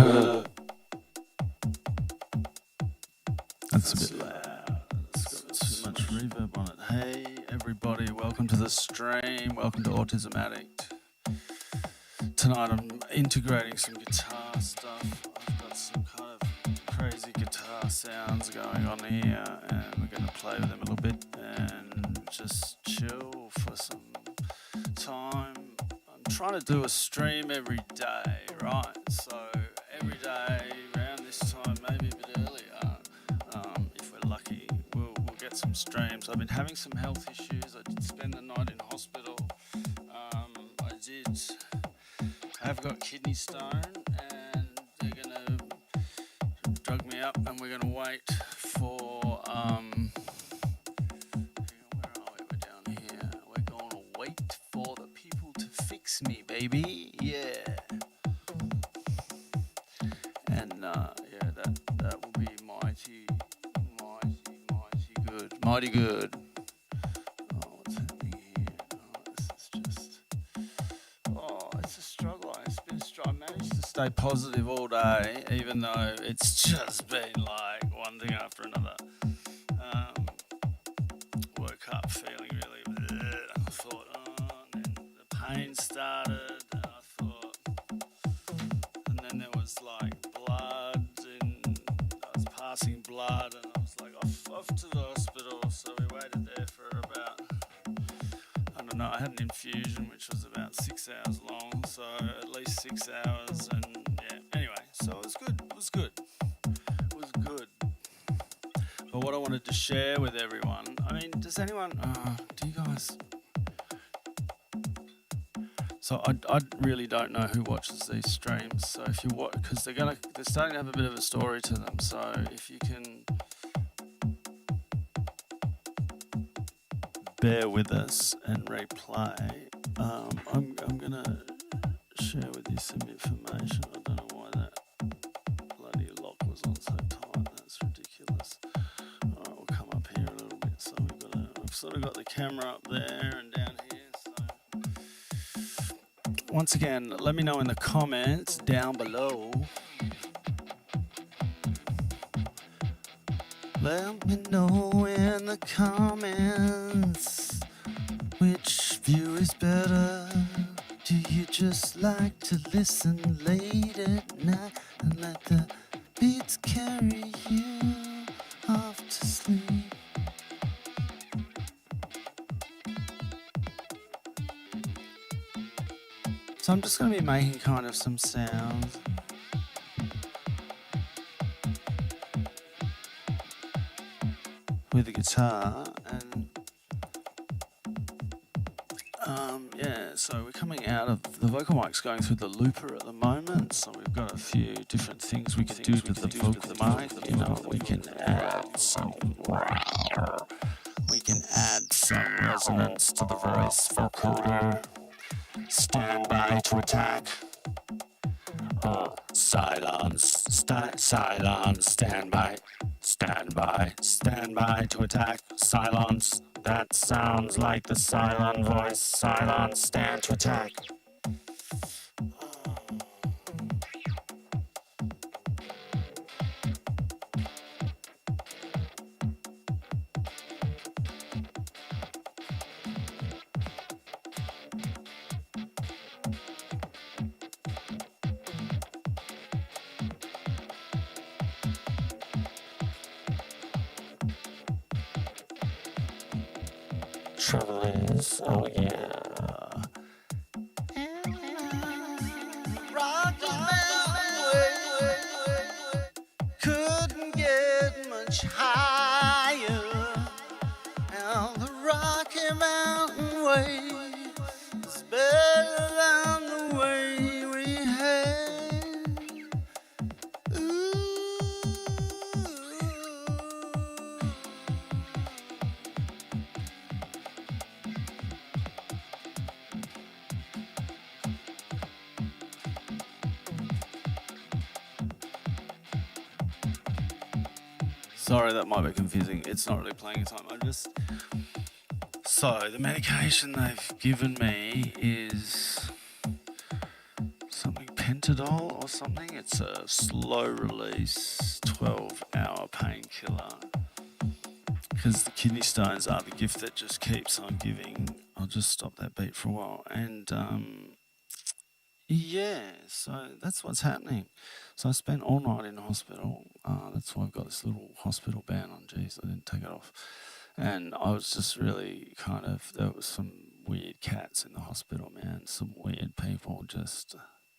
That's a bit loud. It's got too much reverb on it. Hey, everybody, welcome to the stream. Welcome to Autism Addict. Tonight I'm integrating some guitar stuff. I've got some kind of crazy guitar sounds going on here, and we're going to play with them a little bit and just chill for some time. I'm trying to do a stream every day, right? So every day around this time, maybe a bit earlier, if we're lucky, we'll get some streams. I've been having some health issues. I did spend the night in hospital. I have got kidney stone, and they're gonna drug me up, and we're gonna wait for where are we? We're down here. We're gonna wait for the people to fix me, baby. Yeah. And yeah, that will be mighty good. Mighty good. Oh, what's happening here? Oh, this is just it's a struggle. It's been a struggle. I managed to stay positive all day, even though it's just been like one thing after another. Woke up feeling really bleh. I thought, and then the pain started, and I thought, and then there was like blood, and I was passing blood, and I was like off to the hospital. So we waited there for about, I don't know, I had an infusion which was about 6 hours long, so at least 6 hours, and yeah, anyway, so it was good. But what I wanted to share with everyone, I mean, does anyone, do you guys, so I really don't know who watches these streams, so if you watch, because they're starting to have a bit of a story to them, so if you can bear with us and replay, I'm gonna share with you some information. I don't know why that bloody lock was on so tight. That's ridiculous. Alright, we'll come up here a little bit. So I've sort of got the camera up there and down here. So once again, let me know in the comments down below. Let me know in the comments which view is better. Do you just like to listen late at night and let the beats carry you off to sleep? So I'm just going to be making kind of some sounds. With the guitar, and yeah, so we're coming out of the vocal mic's going through the looper at the moment, so we've got a few different things we can do with the vocal mic. You know, we can add some resonance to the voice vocoder. Stand by to attack. Silence, stand by to attack. Silence, that sounds like the silent voice. Silence, stand to attack. Trouble is, oh yeah. Rocky Mountain Way couldn't get much higher. Now the Rocky Mountain Way is better than the way we had. Ooh. Sorry, that might be confusing. It's not really playing a time. So the medication they've given me is something Pentadol or something. It's a slow release 12-hour painkiller. Because the kidney stones are the gift that just keeps on giving. I'll just stop that beat for a while. And yeah, so that's what's happening. So I spent all night in the hospital. That's why I've got this little hospital band on. Jeez, I didn't take it off. And I was just really there was some weird cats in the hospital, man. Some weird people. Just,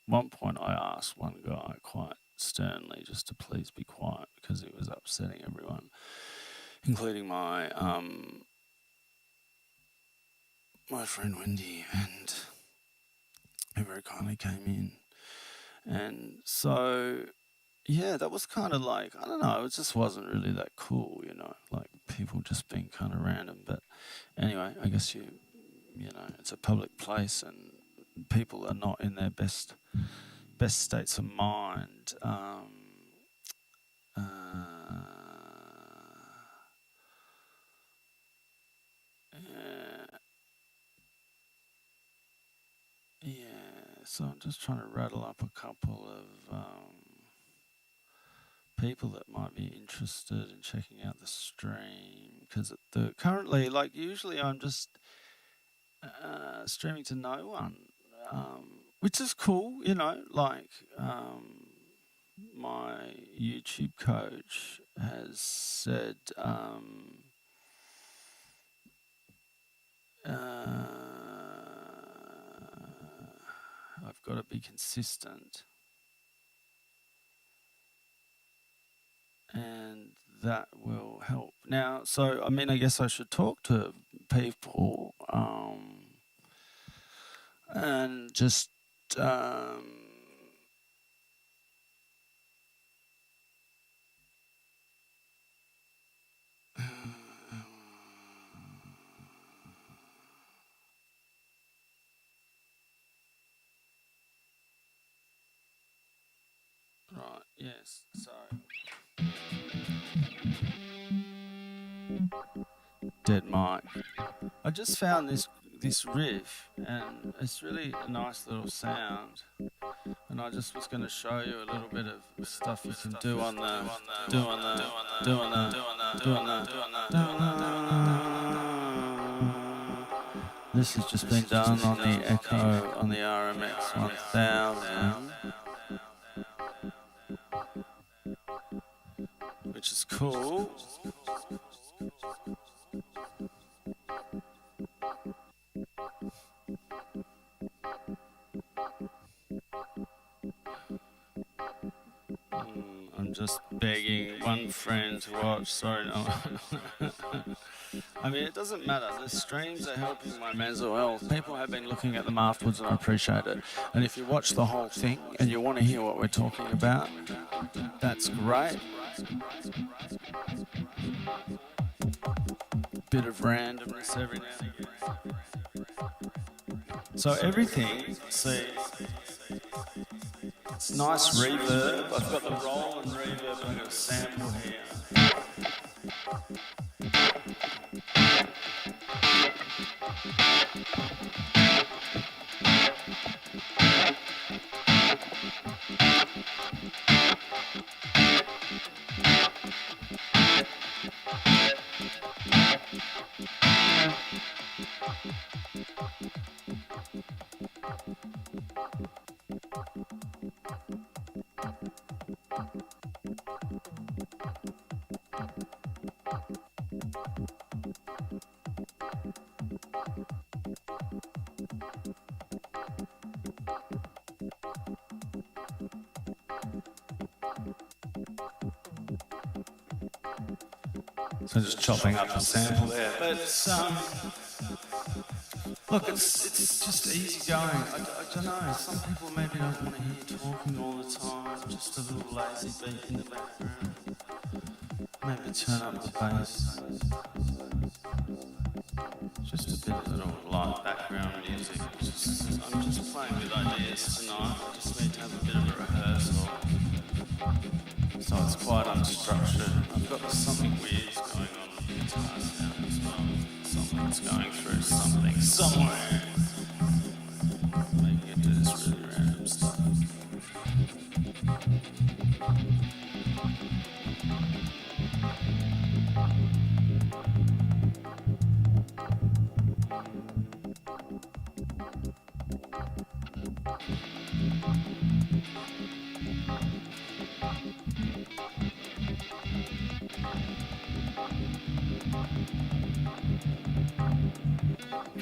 one point I asked one guy quite sternly just to please be quiet because he was upsetting everyone, including my friend Wendy, and who very kindly came in. And so, yeah, that was kind of like, I don't know, it just wasn't really that cool, like people just being kind of random. But anyway, I guess it's a public place and people are not in their best states of mind. So I'm just trying to rattle up a couple of people that might be interested in checking out the stream, because currently, like, usually I'm just streaming to no one, which is cool, like my YouTube coach has said I've got to be consistent, and that will help. Now, so, I mean, I guess I should talk to people and just right, yes, so dead mic. I just found this riff, and it's really a nice little sound. And I just was going to show you a little bit of stuff you can do on the. This has just been done on the Echo on the RMX 1000, which is cool. I'm just begging one friend to watch. Sorry, no. I mean, it doesn't matter. The streams are helping my mental health. People have been looking at them afterwards, and I appreciate it. And if you watch the whole thing and you want to hear what we're talking about, that's great. Bit of randomness every now and again. So everything, see, it's nice reverb. I've got the Roland reverb and I've got a sample here. So just chopping up the sample there. But look, it's just easy going. I don't know, some people maybe don't want to hear talking all the time, just a little lazy beat in the background. Maybe turn up the bass. Just a bit of little light background music. I'm just playing with ideas tonight. I just need to have a bit of a rehearsal. So it's quite unstructured. I've got something weird going on with the guitar sound as well. Something's going through something somewhere, making it do this really random stuff.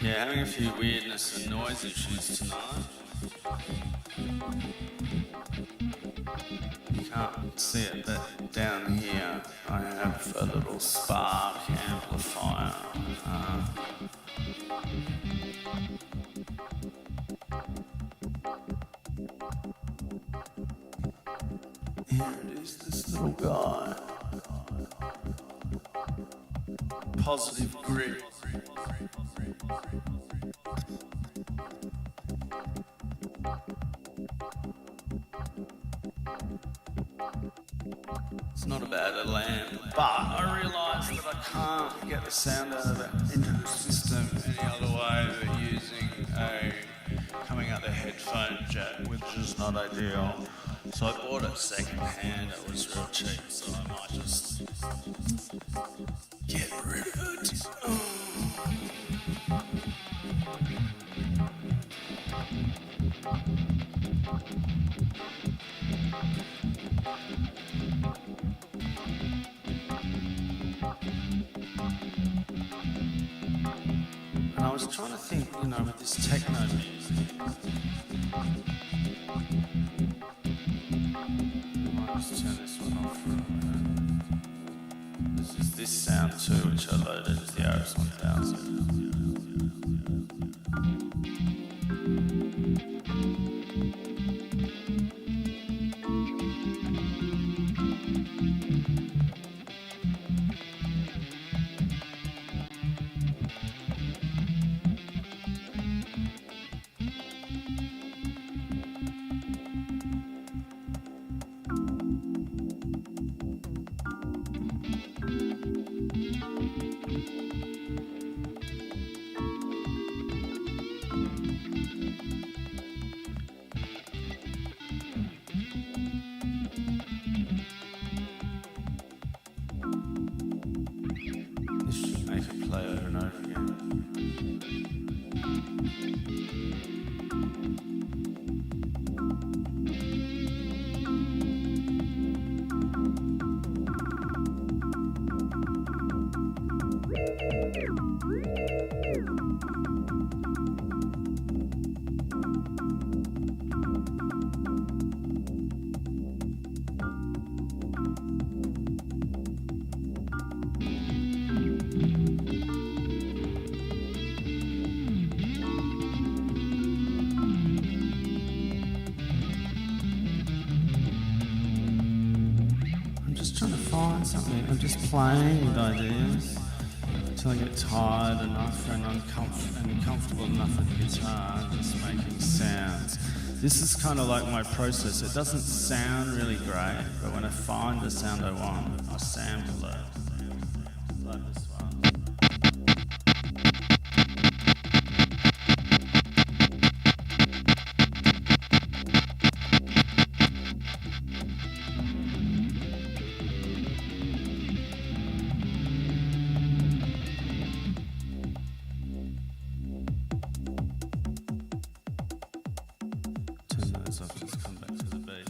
Yeah, having a few weirdness and noise issues tonight. You can't see it, but down here I have a little Spark amplifier. Here it is, this little guy. Positive grip. It's not a bad lamp, but I realised that I can't get the sound out of it into the system any other way than using coming out the headphone jack, which is not ideal. So I bought it second hand, it was real cheap, so I might just get rid of it. And I was trying to think, with this techno music, I might just turn this one off for a minute. This is this sound too, which I loaded as the RS1000. Play over and over again. Something. I'm just playing with ideas until I get tired enough and uncomfortable enough with the guitar and just making sounds. This is kind of like my process. It doesn't sound really great, but when I find the sound I want, I sample it. Like this one. I've just come back to the beat.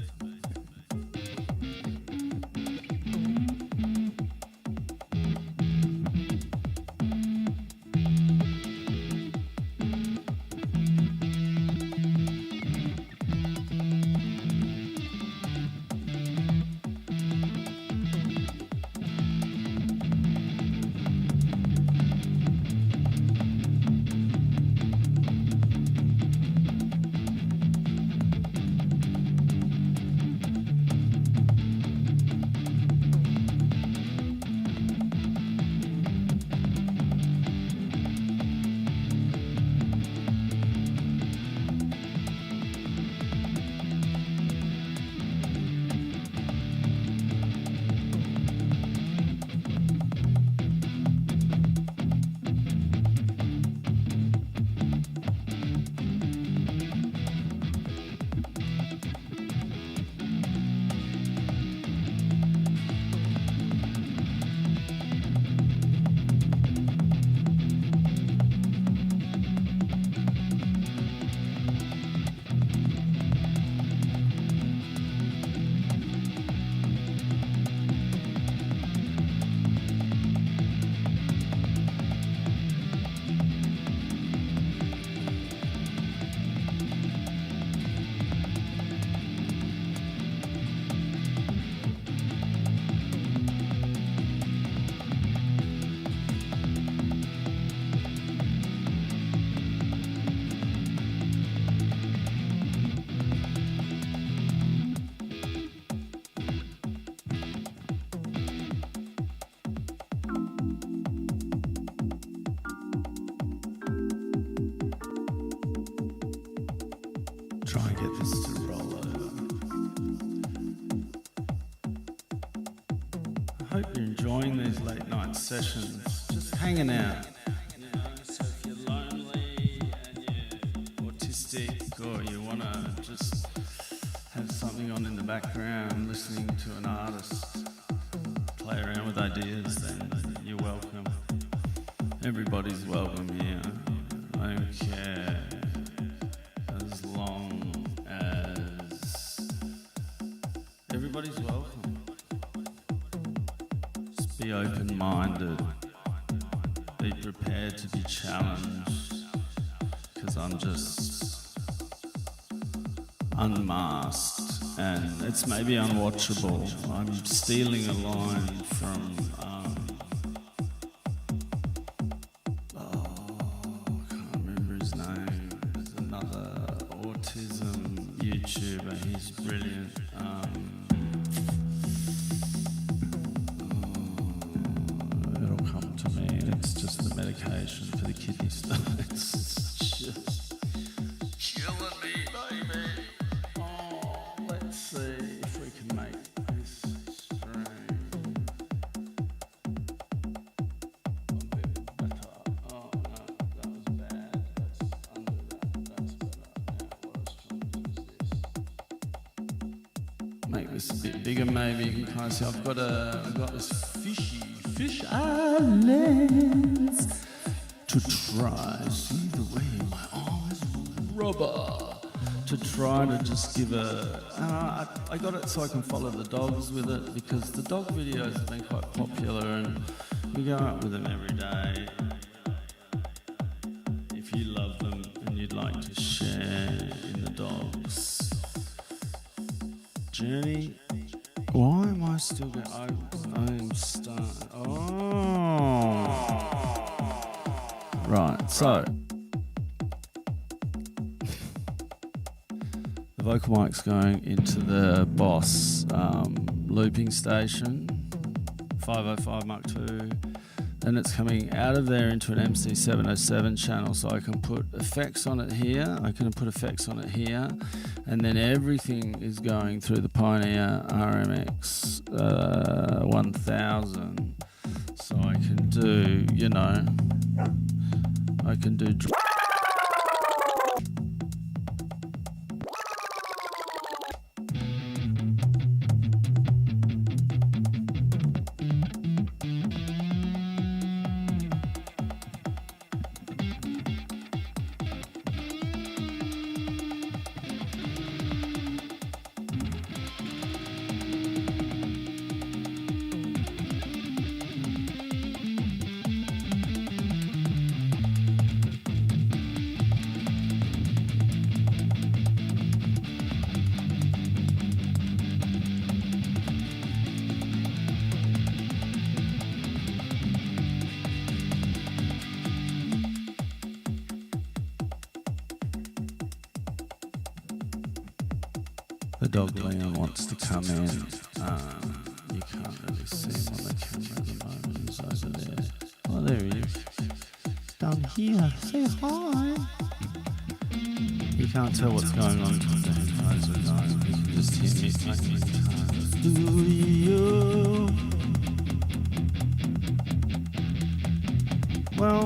Try and get this to roll over. I hope you're enjoying these late night sessions, just hanging out. You know, so if you're lonely and you're autistic, or you want to just have something on in the background, listening to an artist play around with ideas, then you're welcome. Everybody's welcome here. I don't care. As long as everybody's welcome. Just be open-minded. Be prepared to be challenged. Because I'm just unmasked. And it's maybe unwatchable. I'm stealing a line from YouTuber, he's brilliant. It'll come to me. It's just the medication for the kidney stone. It's just killing me, baby. Oh, let's see if we can make this stream a bit better. Oh no, that was bad. Let's undo that. That's better. Now, what I was trying to do is this. Make this a bit bigger, maybe you can kind of see. I've got this fish eye lens to try. See the way my arm is rubber. To try to just give I got it so I can follow the dogs with it, because the dog videos have been quite popular and we go out with them every day. If you love them and you'd like to share in the dogs' journey. Why am I still going? I'm starting. Oh, right. So the vocal mic's going into the Boss looping station, 505 Mark II. Then it's coming out of there into an MC707 channel, so I can put effects on it here, I can put effects on it here, and then everything is going through the Pioneer RMX 1000. So I can do, you know, I can do... The dog Leon wants to come in. You can't really see him on the camera at the moment. He's over there. Oh, there he is. Down here. Say hi. You can't tell what's going on with the headphones or not. You can just hear me playing the studio. Well.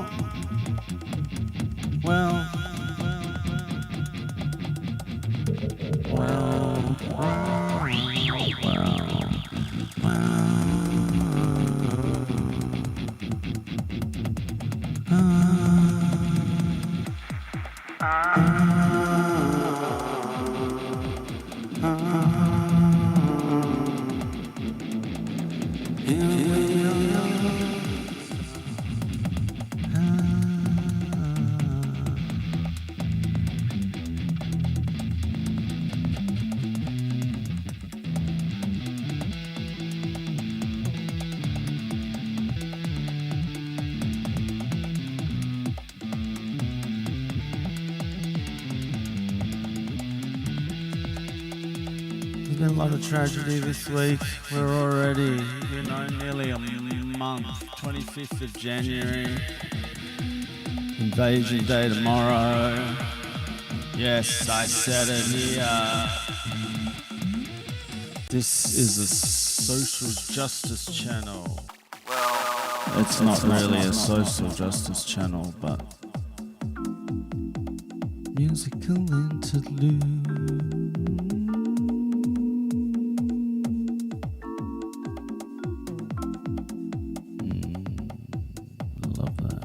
There's been a lot of tragedy this week. We're already, nearly a month, 25th of January, Invasion Day tomorrow. Yes, I said it here. This is a social justice channel. It's not really a social justice channel, but musical interlude. Love that.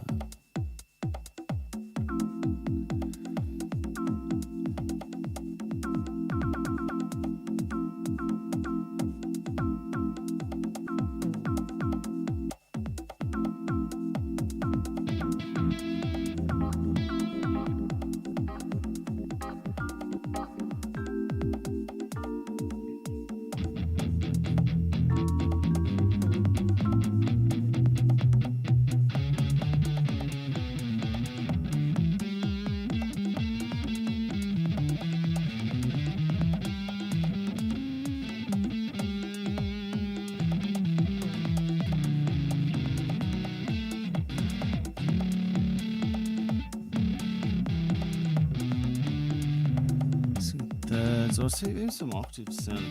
So let's see, here's some octaves sound.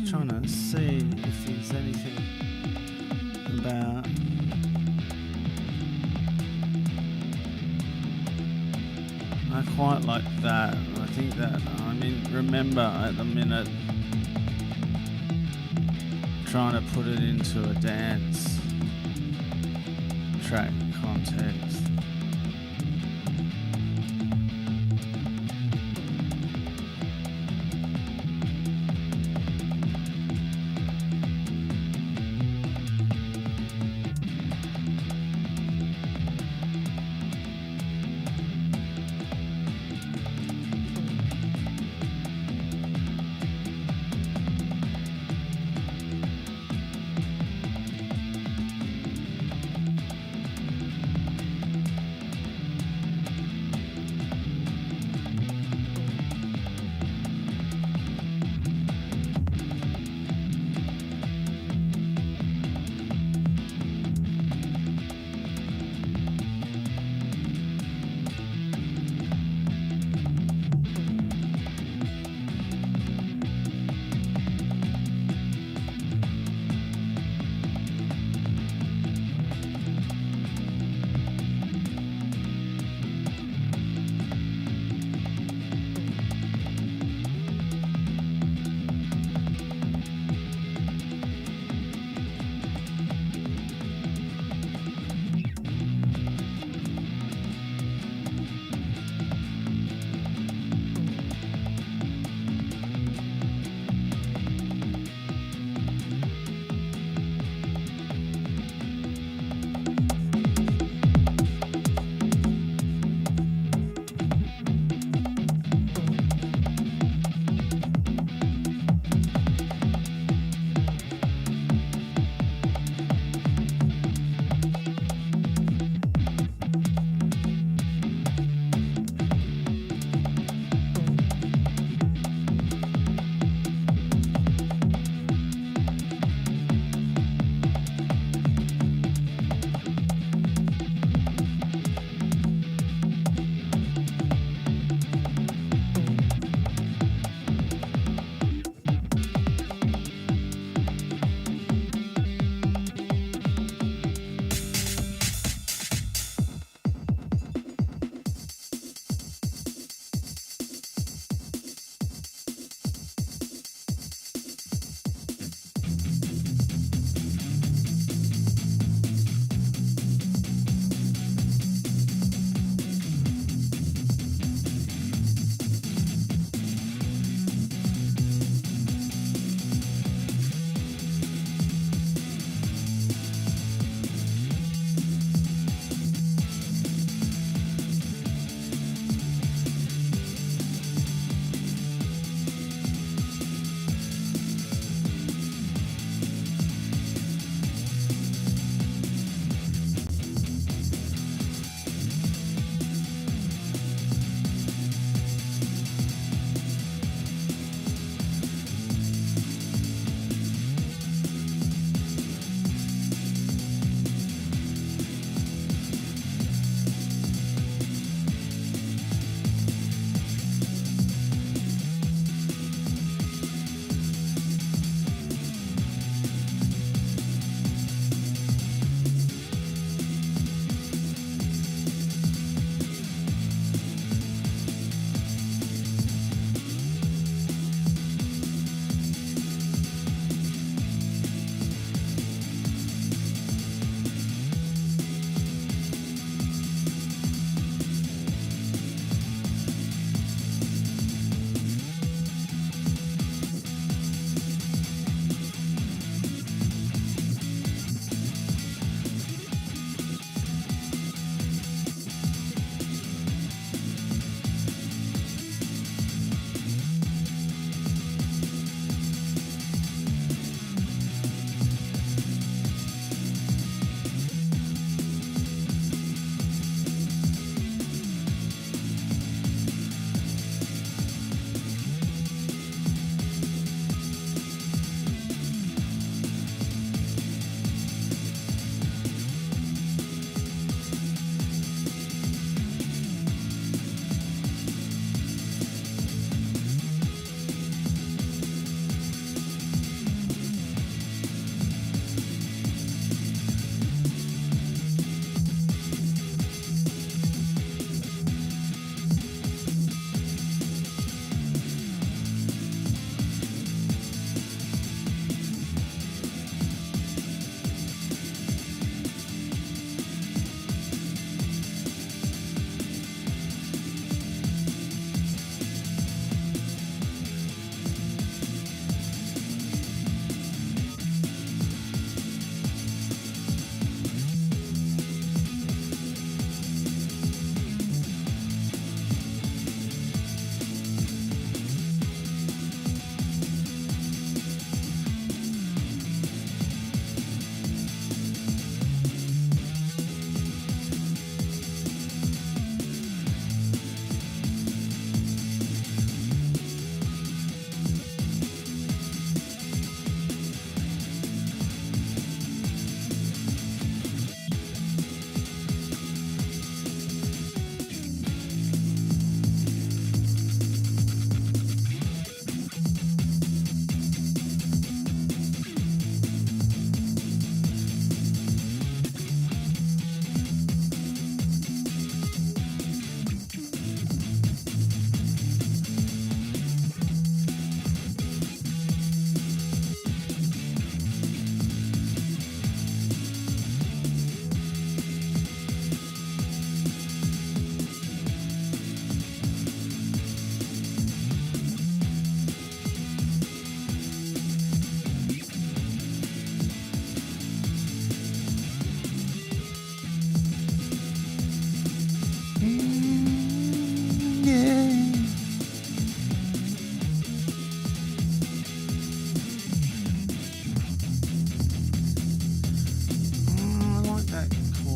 Trying to see if there's anything about I quite like that. I think that remember at the minute trying to put it into a dance track context.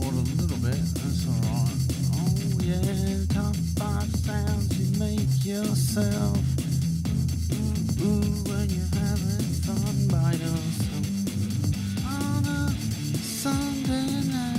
underwater a little bit. That's alright. Oh yeah, top 5 sounds you make yourself. Ooh, when you're having fun by yourself on a Sunday night.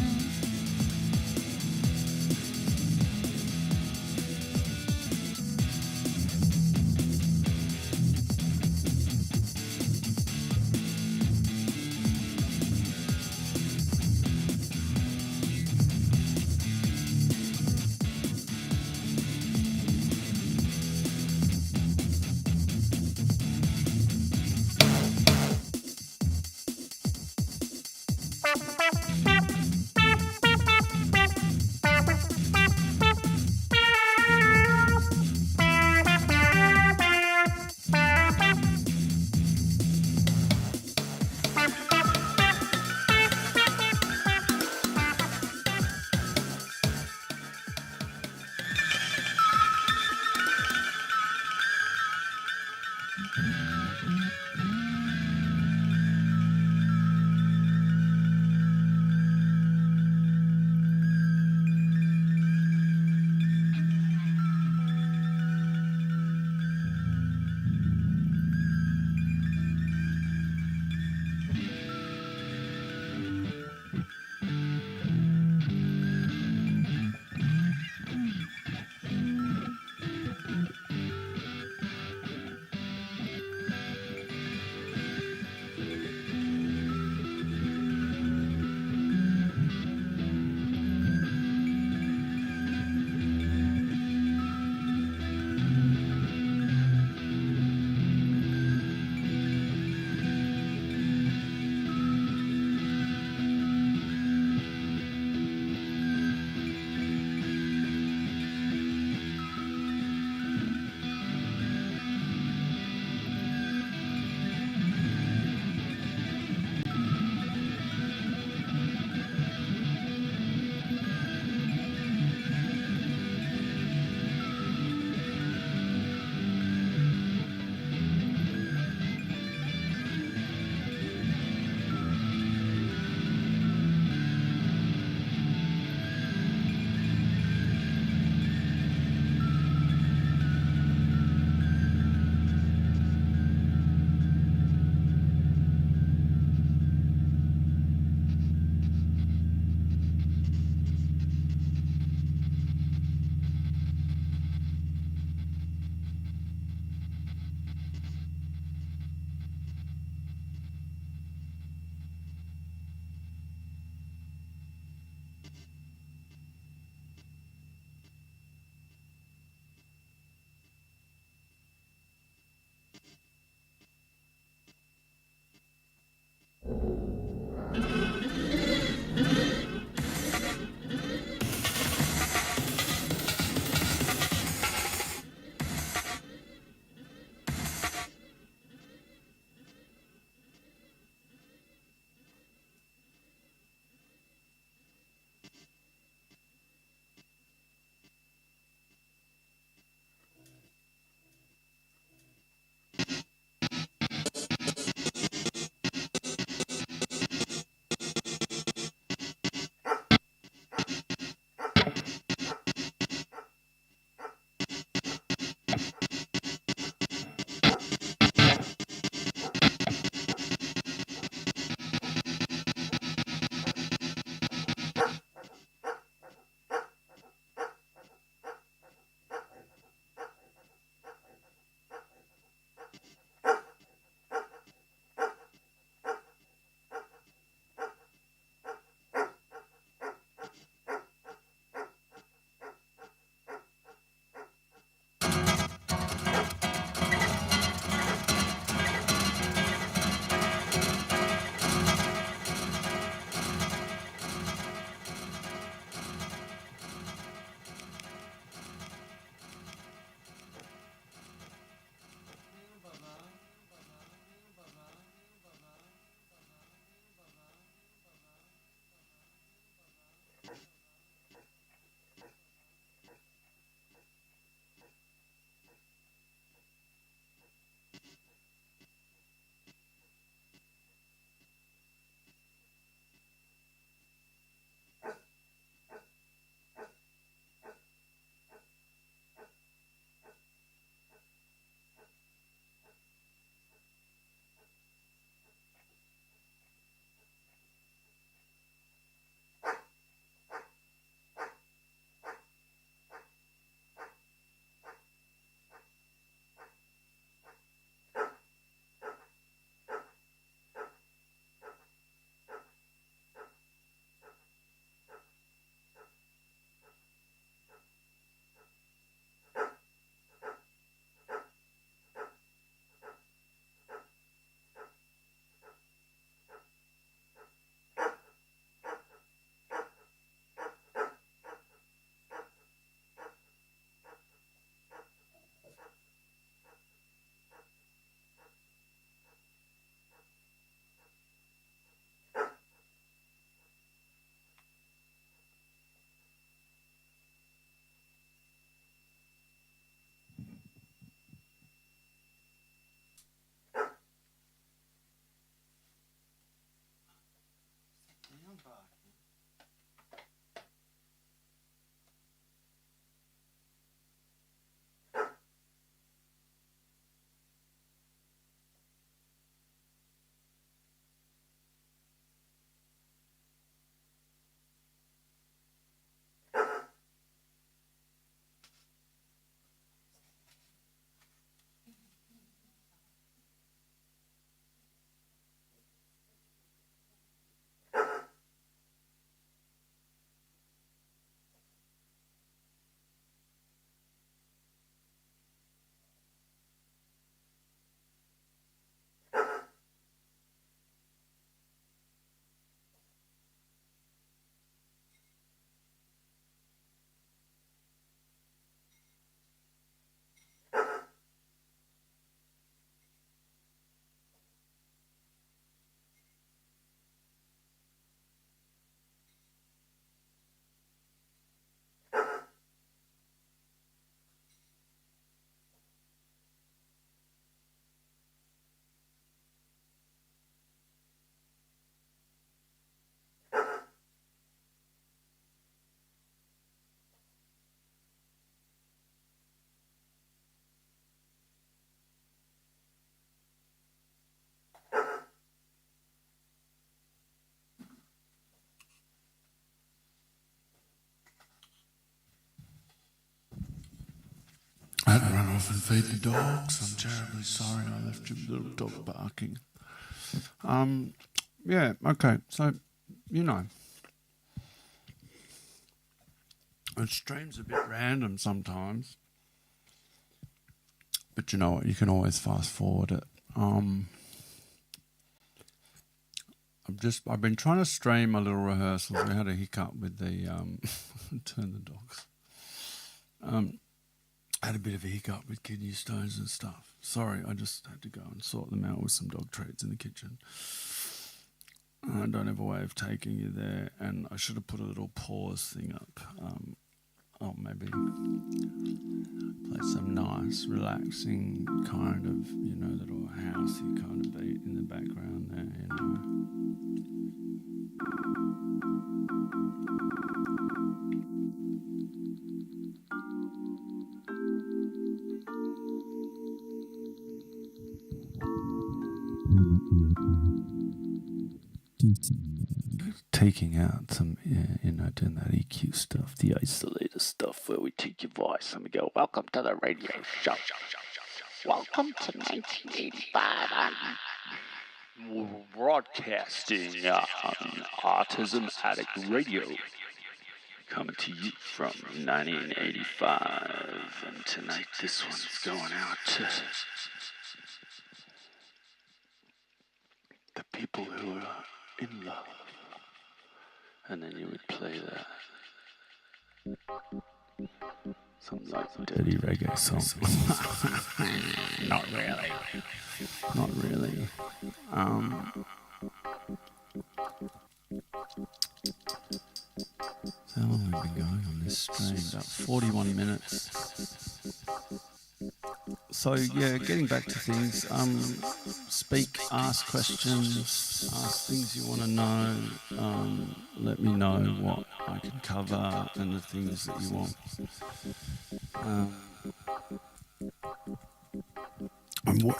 I had to run off and feed the dogs. I'm terribly sorry I left your little dog barking. Yeah, okay, so, you know, the stream's a bit random sometimes, but you know what, you can always fast forward it. I've been trying to stream my little rehearsals. We had a hiccup with the, turn the dogs. I had a bit of a hiccup with kidney stones and stuff. Sorry, I just had to go and sort them out with some dog treats in the kitchen. I don't have a way of taking you there, and I should have put a little pause thing up. I'll maybe play some nice, relaxing kind of, you know, little housey kind of beat in the background there, you know. Taking out some, you know, doing that EQ stuff, the isolator stuff, where we take your voice and we go, welcome to the radio show. Welcome to 1985. I'm broadcasting on Autism Addict Radio. Coming to you from 1985. And tonight this one's going out to the people who are in love. And then you would play that. Something like a dirty reggae song. Not really. Not really. So how long have we been going on this stream? About 41 minutes. So yeah, getting back to things, speak, ask questions, ask things you want to know, let me know what I can cover and the things that you want.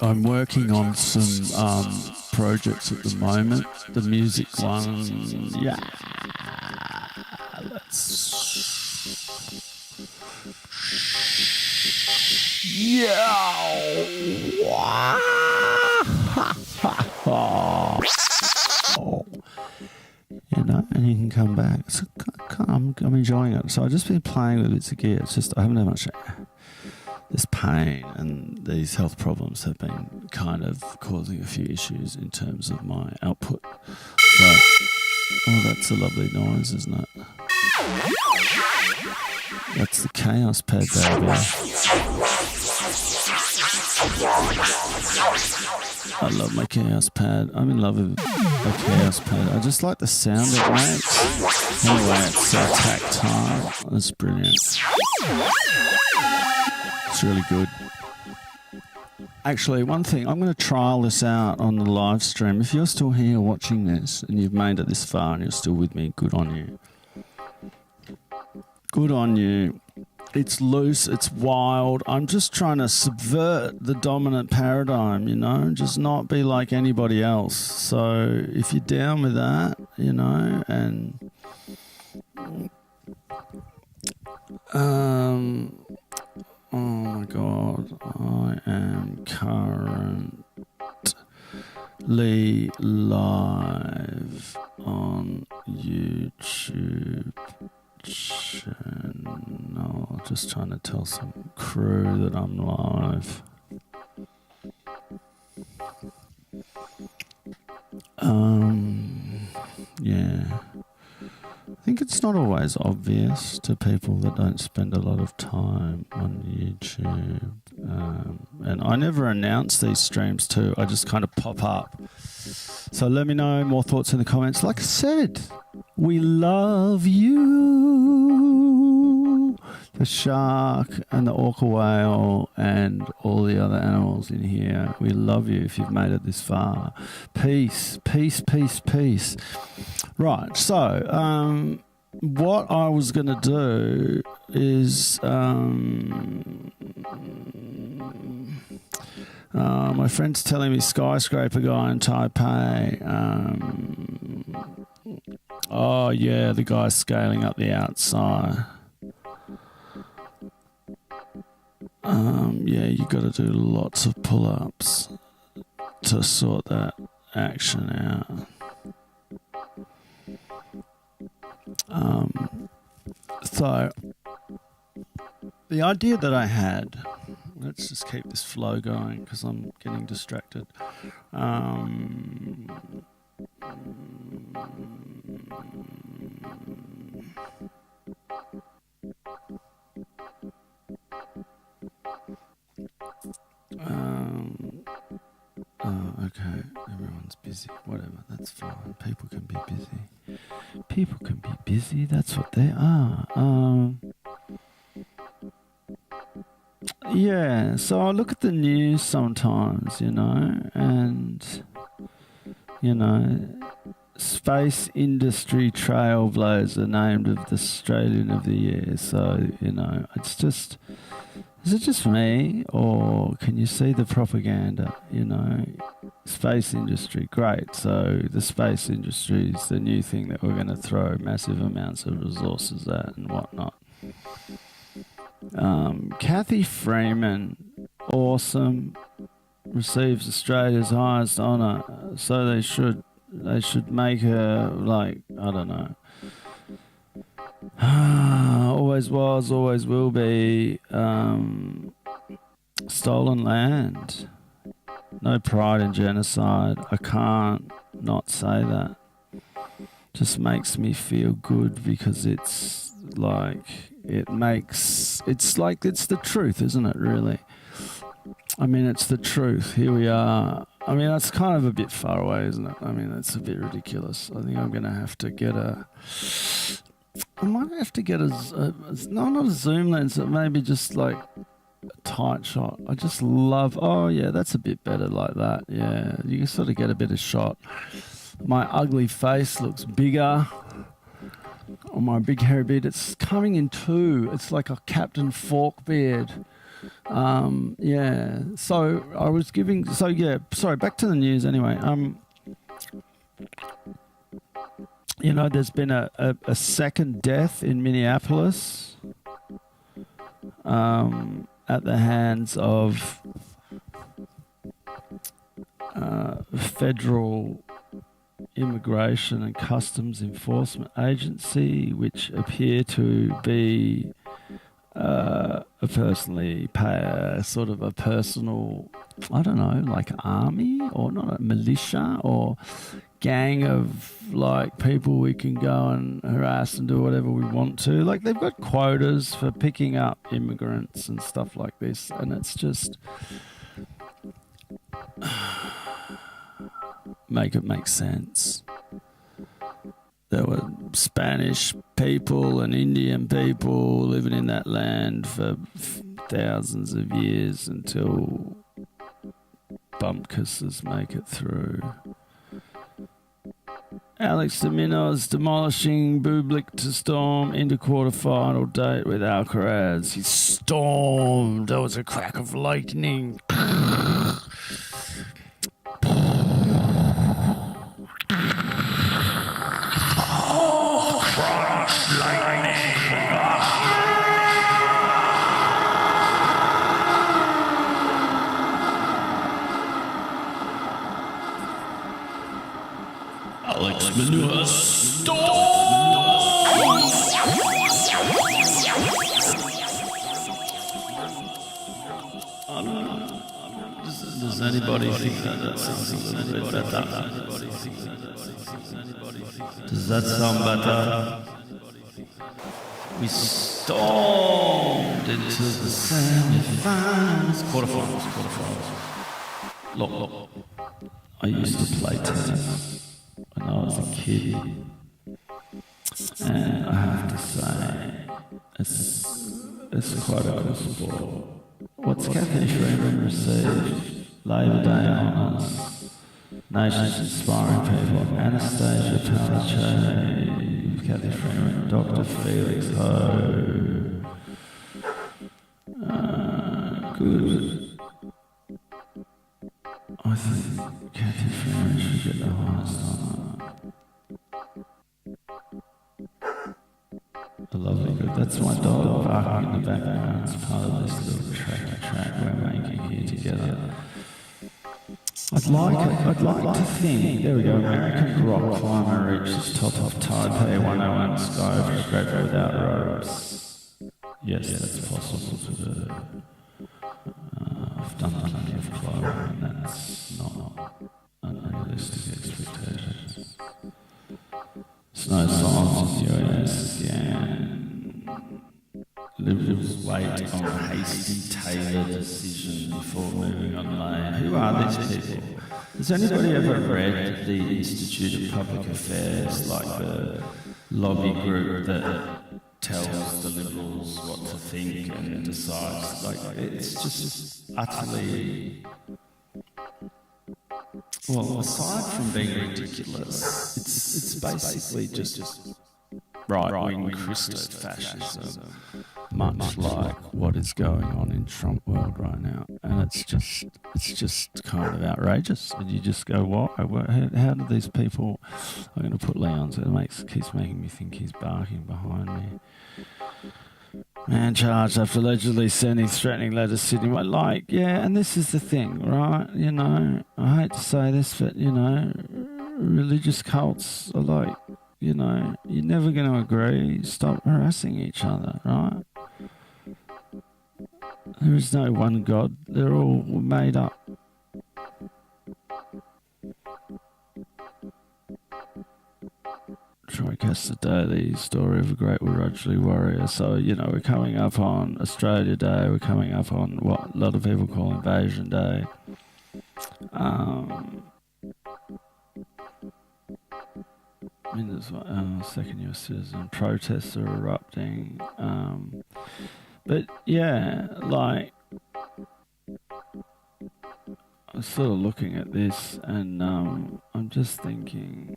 I'm working on some projects at the moment. The music one, yeah, you know, and you can come back. So I'm enjoying it. So I've just been playing with bits of gear. It's just I haven't had much. This pain and these health problems have been kind of causing a few issues in terms of my output. So, oh, that's a lovely noise, isn't it? That's the Chaos Pad, baby. I love my Chaos Pad. I'm in love with the Chaos Pad. I just like the sound it makes. Anyway, it's so tactile. It's brilliant. It's really good. Actually, one thing, I'm going to trial this out on the live stream. If you're still here watching this and you've made it this far and you're still with me, good on you. Good on you. It's loose, it's wild. I'm just trying to subvert the dominant paradigm, you know, just not be like anybody else. So if you're down with that, you know, and oh my God, I am currently live on YouTube channel. Just trying to tell some crew that I'm live. Yeah. I think it's not always obvious to people that don't spend a lot of time on YouTube. And I never announce these streams too. I just kind of pop up. So let me know more thoughts in the comments. Like I said, we love you. The shark and the orca whale and all the other animals in here. We love you if you've made it this far. Peace, peace, peace, peace. Right, so what I was going to do is my friend's telling me skyscraper guy in Taipei. Oh yeah, the guy's scaling up the outside. Yeah, you got to do lots of pull-ups to sort that action out. So the idea that I had, let's just keep this flow going because I'm getting distracted. Oh, okay. Everyone's busy. Whatever. That's fine. People can be busy. People can be busy. That's what they are. Yeah. So I look at the news sometimes, you know, and, you know, space industry trailblazer named of the Australian of the Year. So, you know, it's just... Is it just me, or can you see the propaganda, you know? Space industry, great. So the space industry is the new thing that we're going to throw massive amounts of resources at and whatnot. Kathy Freeman, awesome, receives Australia's highest honour. So they should make her, like, I don't know. Always was, always will be. Stolen land. No pride in genocide. I can't not say that. Just makes me feel good because it's like it's the truth, isn't it, really? I mean, it's the truth. Here we are. I mean, that's kind of a bit far away, isn't it? I mean, it's a bit ridiculous. I think I'm going to have to get I might have to get not a zoom lens, but maybe just like a tight shot. I just love, oh yeah, that's a bit better like that. Yeah, you can sort of get a bit of shot. My ugly face looks bigger on my big hairy beard. It's coming in two. It's like a Captain Fork beard. Yeah, so I was giving, so yeah, sorry, back to the news anyway. You know, there's been a second death in Minneapolis at the hands of federal immigration and customs enforcement agency, which appear to be personally pay a sort of a personal, I don't know, like army or not a militia or gang of like people we can go and harass and do whatever we want to. Like they've got quotas for picking up immigrants and stuff like this, and it's just make it make sense. There were Spanish people and Indian people living in that land for thousands of years until bumpkisses make it through. Alex Domino's demolishing Bublik to storm into quarterfinal date with Alcaraz. He stormed. There was a crack of lightning. Alex Manure Does anybody think that sounds a little bit better? Does that sound better? We stormed into the semi-finals. Quarterfinals. Look. I used to play tennis when I was a kid, and I have to say, it's quite a cool sport. What's Kathy Freeman received? Labour Day honours, Nations Inspiring People, Anastasia Palaszczuk, Kathy Freeman, Dr. Felix Ho. Good. I think Kathy Freeman should get the highest honour. A lovely group. That's my dog barking in the background. It's part of this little track we're making here together. I'd like to think, there we go, American rock climber reaches top of Taipei 101 sky for a graduate without ropes. Yes, that's possible to do. I've done plenty of climbing, and that's not unrealistic expectations. Snow Silence in the US again. Liberals wait on a hasty Taylor decision before moving on lane. Who are these people? Has anybody ever read the Institute of Public Affairs, like the lobby group that tells the Liberals what to think and decides? Like, it's just utterly... Well, aside from being ridiculous, it's basically just right-wing Christo fascism, much like what is going on in Trump world right now, and it's just kind of outrageous. And you just go, what? How do these people? I'm going to put Leon's. It keeps making me think he's barking behind me. Man charged after allegedly sending threatening letters to Sydney. Like, yeah, and this is the thing, right? You know, I hate to say this, but, you know, religious cults are like, you know, you're never going to agree. Stop harassing each other, right? There is no one God. They're all made up. Troycaster Daily, story of a great Wiradjuri warrior. So, you know, we're coming up on Australia Day. We're coming up on what a lot of people call Invasion Day. I mean, there's second US citizen protests are erupting. But yeah, like, I'm sort of looking at this and I'm just thinking,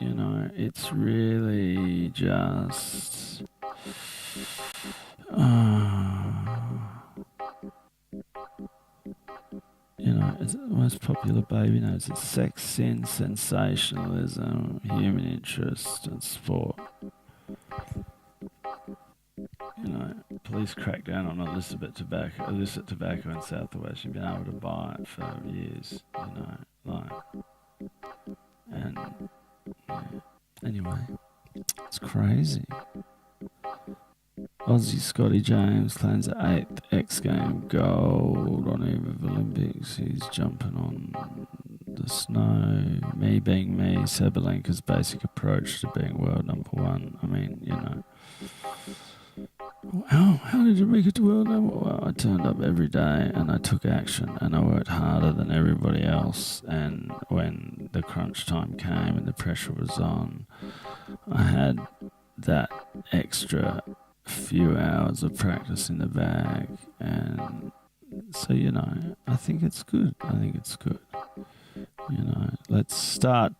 you know, it's really just... you know, it's the most popular baby notes. It's sex, sin, sensationalism, human interest, and sport. You know, police cracked down on illicit tobacco in South West. You've been able to buy it for years, you know, like, and yeah. Anyway, it's crazy. Aussie Scotty James claims the 8th X Game gold on eve of Olympics. He's jumping on the snow. Me being me, Sabalenka's basic approach to being world number one. I mean, you know. How did you make it to world number one? Well, I turned up every day and I took action and I worked harder than everybody else. And when the crunch time came and the pressure was on, I had that extra few hours of practice in the bag, and So, I think it's good. Let's start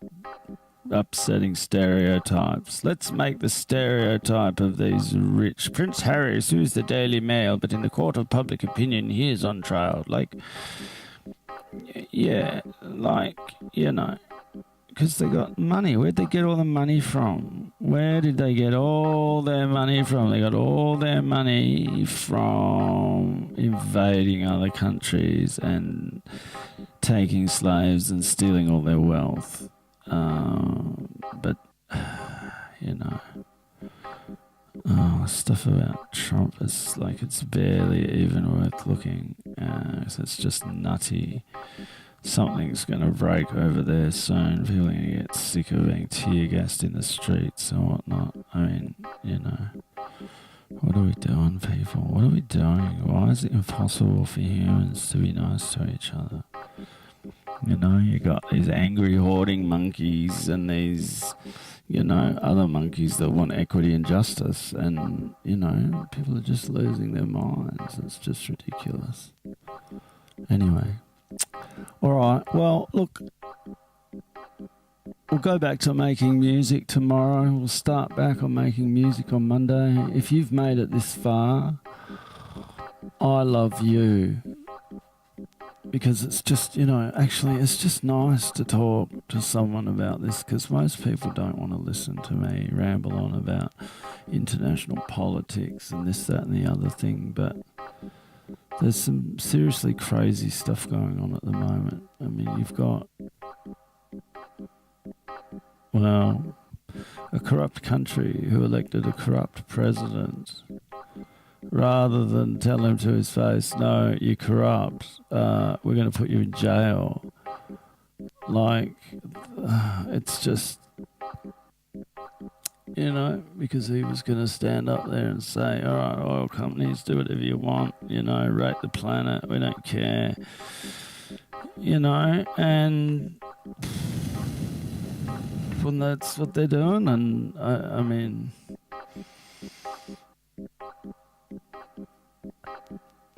upsetting stereotypes. Let's make the stereotype of these rich Prince Harry sues the Daily Mail, but in the court of public opinion he is on trial. Because they got money. Where'd they get all the money from? Where did they get all their money from? They got all their money from invading other countries and taking slaves and stealing all their wealth. Stuff about Trump is it's barely even worth looking. So it's just nutty. Something's going to break over there soon. People are going to get sick of being tear-gassed in the streets and whatnot. What are we doing, people? What are we doing? Why is it impossible for humans to be nice to each other? You got these angry hoarding monkeys and these, other monkeys that want equity and justice. And, people are just losing their minds. It's just ridiculous. Anyway. All right. Well, look, we'll go back to making music tomorrow. We'll start back on making music on Monday. If you've made it this far, I love you. Because it's just, actually, it's just nice to talk to someone about this, because most people don't want to listen to me ramble on about international politics and this, that, and the other thing. But there's some seriously crazy stuff going on at the moment. I mean, you've got, a corrupt country who elected a corrupt president. Rather than tell him to his face, no, you're corrupt, we're going to put you in jail. It's just, because he was going to stand up there and say, all right, oil companies, do whatever you want, rate the planet, we don't care, and when that's what they're doing. And I mean,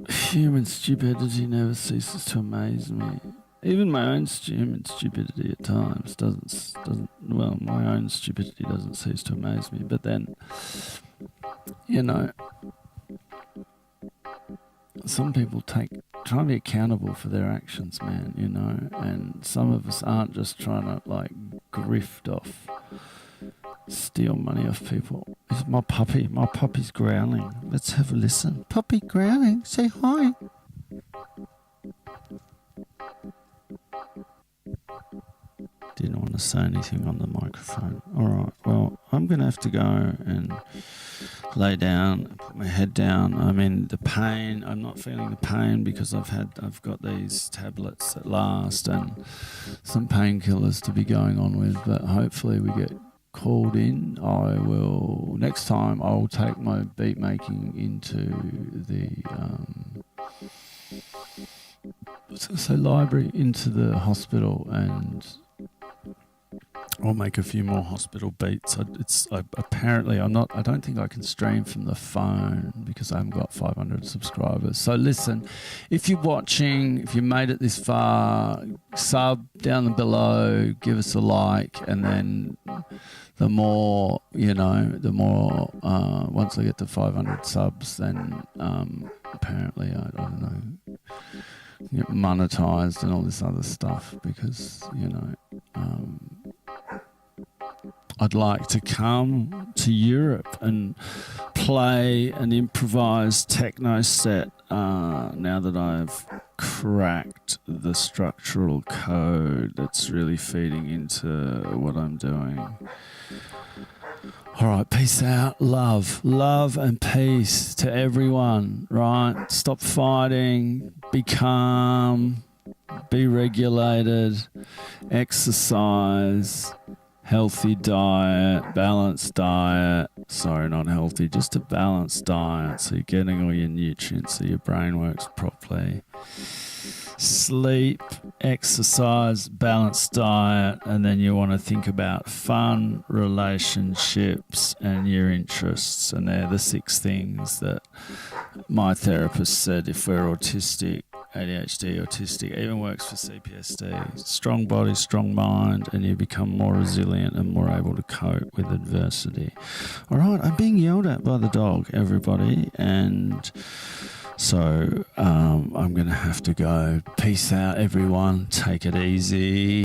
human stupidity never ceases to amaze me. Even my own human stupidity at times my own stupidity doesn't cease to amaze me. But then, some people try and be accountable for their actions, man, and some of us aren't just trying to grift off, steal money off people. This is my puppy. My puppy's growling. Let's have a listen. Puppy growling. Say hi. Didn't want to say anything on the microphone. All right. Well, I'm going to have to go and lay down, put my head down. I mean, the pain. I'm not feeling the pain because I've got these tablets that last and some painkillers to be going on with. But hopefully we get called in. Next time I'll take my beat making into the library, into the hospital, and I'll make a few more hospital beats. I don't think I can stream from the phone because I haven't got 500 subscribers. So listen, if you're watching, if you made it this far, sub down below, give us a like, and then the more, once I get to 500 subs, then apparently, I don't know, get monetized and all this other stuff, because, I'd like to come to Europe and play an improvised techno set now that I've cracked the structural code that's really feeding into what I'm doing. All right, peace out. Love and peace to everyone, right? Stop fighting, be calm, be regulated, exercise, healthy diet, balanced diet. Sorry, not healthy, just a balanced diet so you're getting all your nutrients so your brain works properly. Sleep, exercise, balanced diet, and then you want to think about fun, relationships, and your interests. And they're the 6 things that my therapist said if we're autistic, ADHD, autistic, even works for CPSD. Strong body, strong mind, and you become more resilient and more able to cope with adversity. All right, I'm being yelled at by the dog, everybody, and so I'm going to have to go. Peace out, everyone. Take it easy.